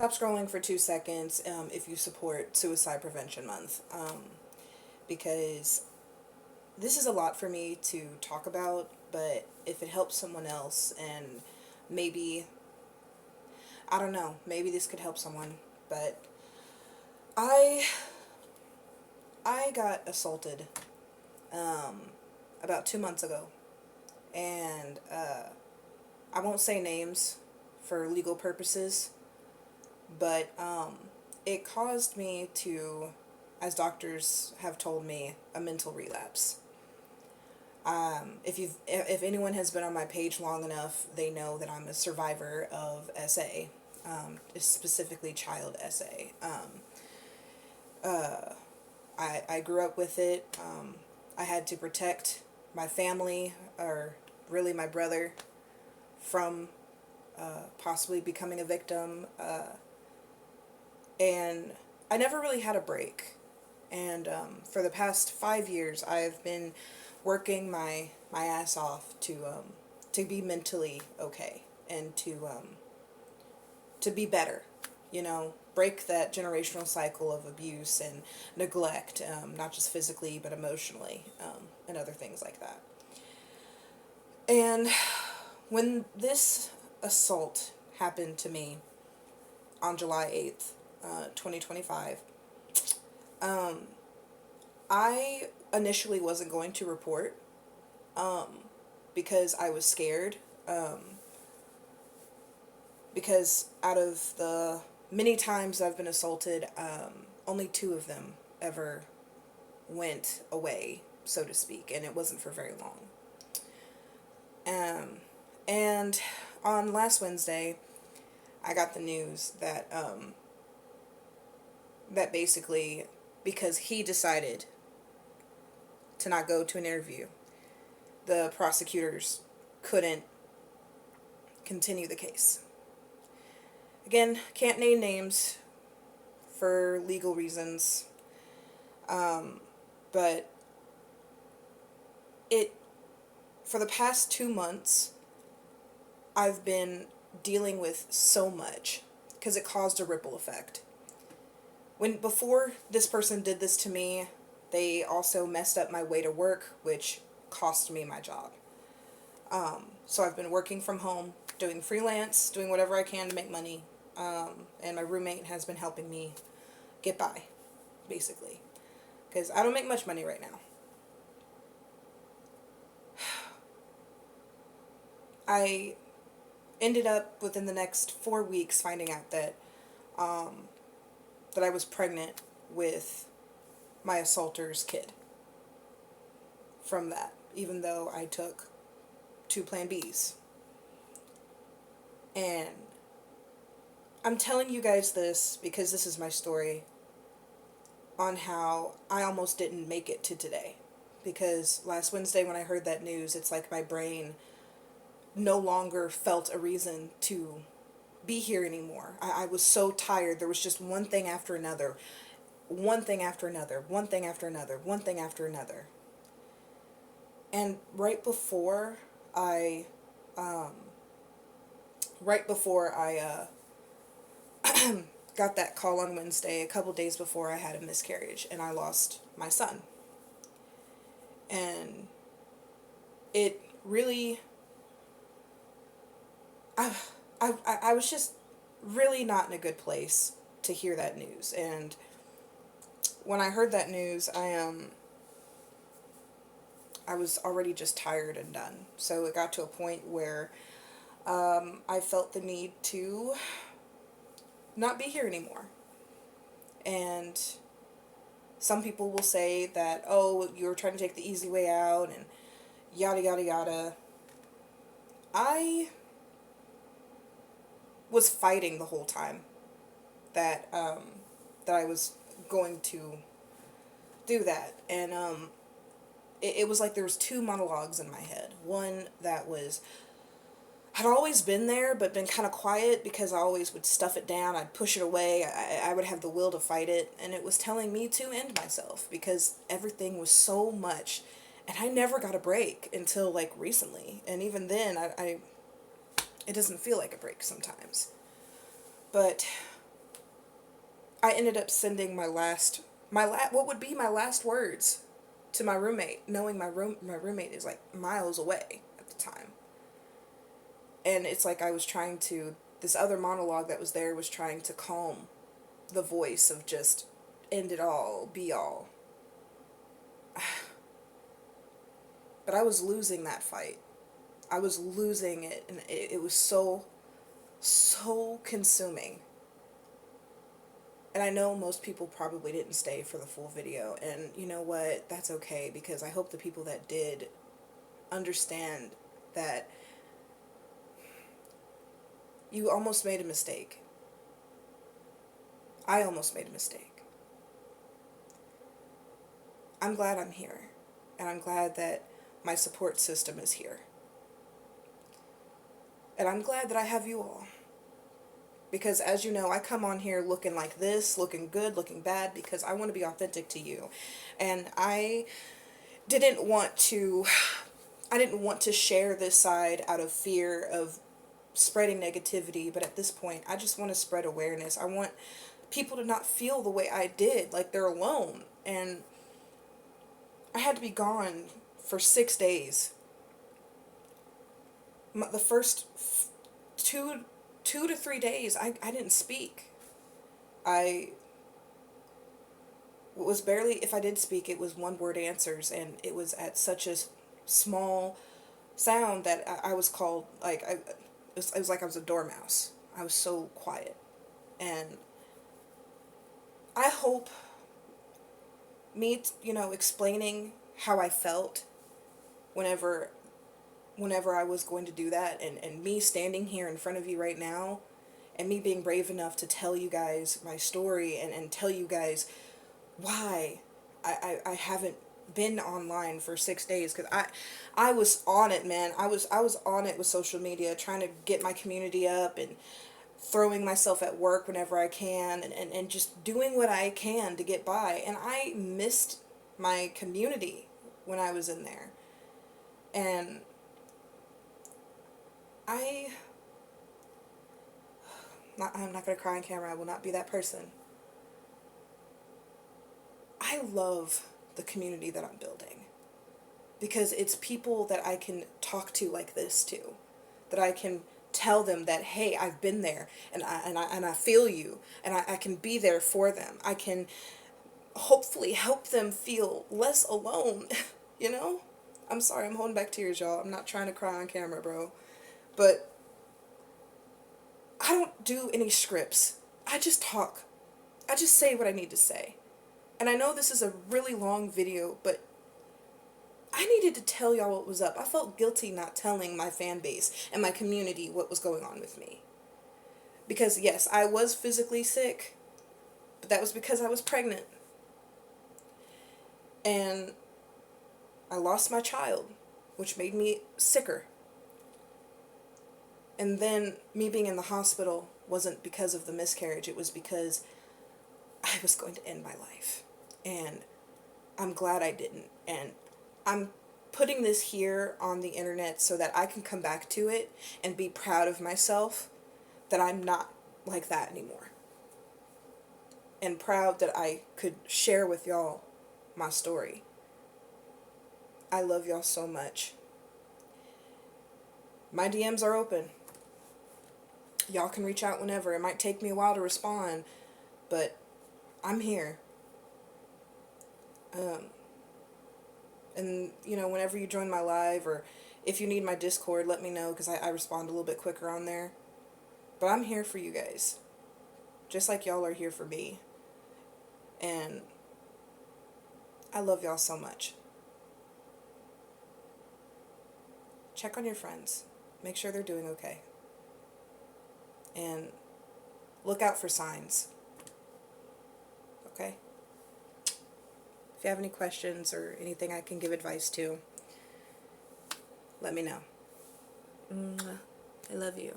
Stop scrolling for 2 seconds if you support Suicide Prevention Month, because this is a lot for me to talk about, but if it helps someone else and maybe, I don't know, maybe this could help someone, but I I got assaulted about 2 months ago, and I won't say names for legal purposes, but it caused me to, as doctors have told me, a mental relapse. If anyone has been on my page long enough, they know that I'm a survivor of SA, specifically child SA. I grew up with it. I had to protect my family, or really my brother, from possibly becoming a victim. And I never really had a break. And for the past 5 years, I've been working my ass off to be mentally okay and to be better, break that generational cycle of abuse and neglect, not just physically but emotionally, and other things like that. And when this assault happened to me on July 8th, 2025, I initially wasn't going to report, because I was scared, because out of the many times I've been assaulted, only two of them ever went away, so to speak, and it wasn't for very long. And on last Wednesday, I got the news that basically, because he decided to not go to an interview, the prosecutors couldn't continue the case. Again, can't name names for legal reasons, but it for the past 2 months, I've been dealing with so much because it caused a ripple effect. Before this person did this to me, they also messed up my way to work, which cost me my job. So I've been working from home, doing freelance, doing whatever I can to make money, and my roommate has been helping me get by, basically, because I don't make much money right now. I ended up within the next 4 weeks finding out that I was pregnant with my assaulter's kid from that, even though I took 2 Plan Bs. And I'm telling you guys this because this is my story on how I almost didn't make it to today. Because last Wednesday when I heard that news, it's like my brain no longer felt a reason to be here anymore. I was so tired. There was just one thing after another. One thing after another. One thing after another. One thing after another. And um, right before I got that call on Wednesday, a couple days before, I had a miscarriage and I lost my son. And it really, I was just really not in a good place to hear that news. And when I heard that news, I was already just tired and done. So it got to a point where I felt the need to not be here anymore. And some people will say that, oh, you're trying to take the easy way out and yada yada yada. I was fighting the whole time that I was going to do that. And it was like there was two monologues in my head. One that had always been there but been kind of quiet because I always would stuff it down. I'd push it away. I would have the will to fight it. And it was telling me to end myself because everything was so much. And I never got a break until like recently. And even then, it doesn't feel like a break sometimes. But I ended up sending what would be my last words to my roommate, knowing my roommate is like miles away at the time. And it's like I was trying to, this other monologue that was there was trying to calm the voice of just end it all, be all. But I was losing that fight. I was losing it, and it was so, so consuming. And I know most people probably didn't stay for the full video, and you know what? That's okay, because I hope the people that did understand that you almost made a mistake. I almost made a mistake. I'm glad I'm here, and I'm glad that my support system is here. And I'm glad that I have you all. Because as you know, I come on here looking like this, looking good, looking bad, because I want to be authentic to you. And I didn't want to share this side out of fear of spreading negativity, but at this point, I just want to spread awareness. I want people to not feel the way I did, like they're alone. And I had to be gone for 6 days. The first 2 to 3 days, I didn't speak. I was barely, if I did speak, it was one word answers, and it was at such a small sound that I was called, like, it was like I was a dormouse. I was so quiet. And I hope me, explaining how I felt whenever I was going to do that, and me standing here in front of you right now, and me being brave enough to tell you guys my story, and tell you guys why I haven't been online for 6 days, because I was on it, man. I was on it with social media, trying to get my community up, and throwing myself at work whenever I can, and just doing what I can to get by. And I missed my community when I was in there. And I'm not going to cry on camera. I will not be that person. I love the community that I'm building, because it's people that I can talk to like this too, that I can tell them that, hey, I've been there, and I feel you, and I can be there for them. I can hopefully help them feel less alone, you know? I'm sorry, I'm holding back tears, y'all. I'm not trying to cry on camera, bro. But I don't do any scripts. I just talk. I just say what I need to say. And I know this is a really long video, but I needed to tell y'all what was up. I felt guilty not telling my fan base and my community what was going on with me. Because yes, I was physically sick, but that was because I was pregnant. And I lost my child, which made me sicker. And then me being in the hospital wasn't because of the miscarriage. It was because I was going to end my life. And I'm glad I didn't. And I'm putting this here on the internet so that I can come back to it and be proud of myself that I'm not like that anymore. And proud that I could share with y'all my story. I love y'all so much. My DMs are open. Y'all can reach out whenever. It might take me a while to respond, but I'm here. And, whenever you join my live, or if you need my Discord, let me know, because I respond a little bit quicker on there. But I'm here for you guys, just like y'all are here for me. And I love y'all so much. Check on your friends. Make sure they're doing okay. And look out for signs. Okay? If you have any questions or anything I can give advice to, let me know. I love you.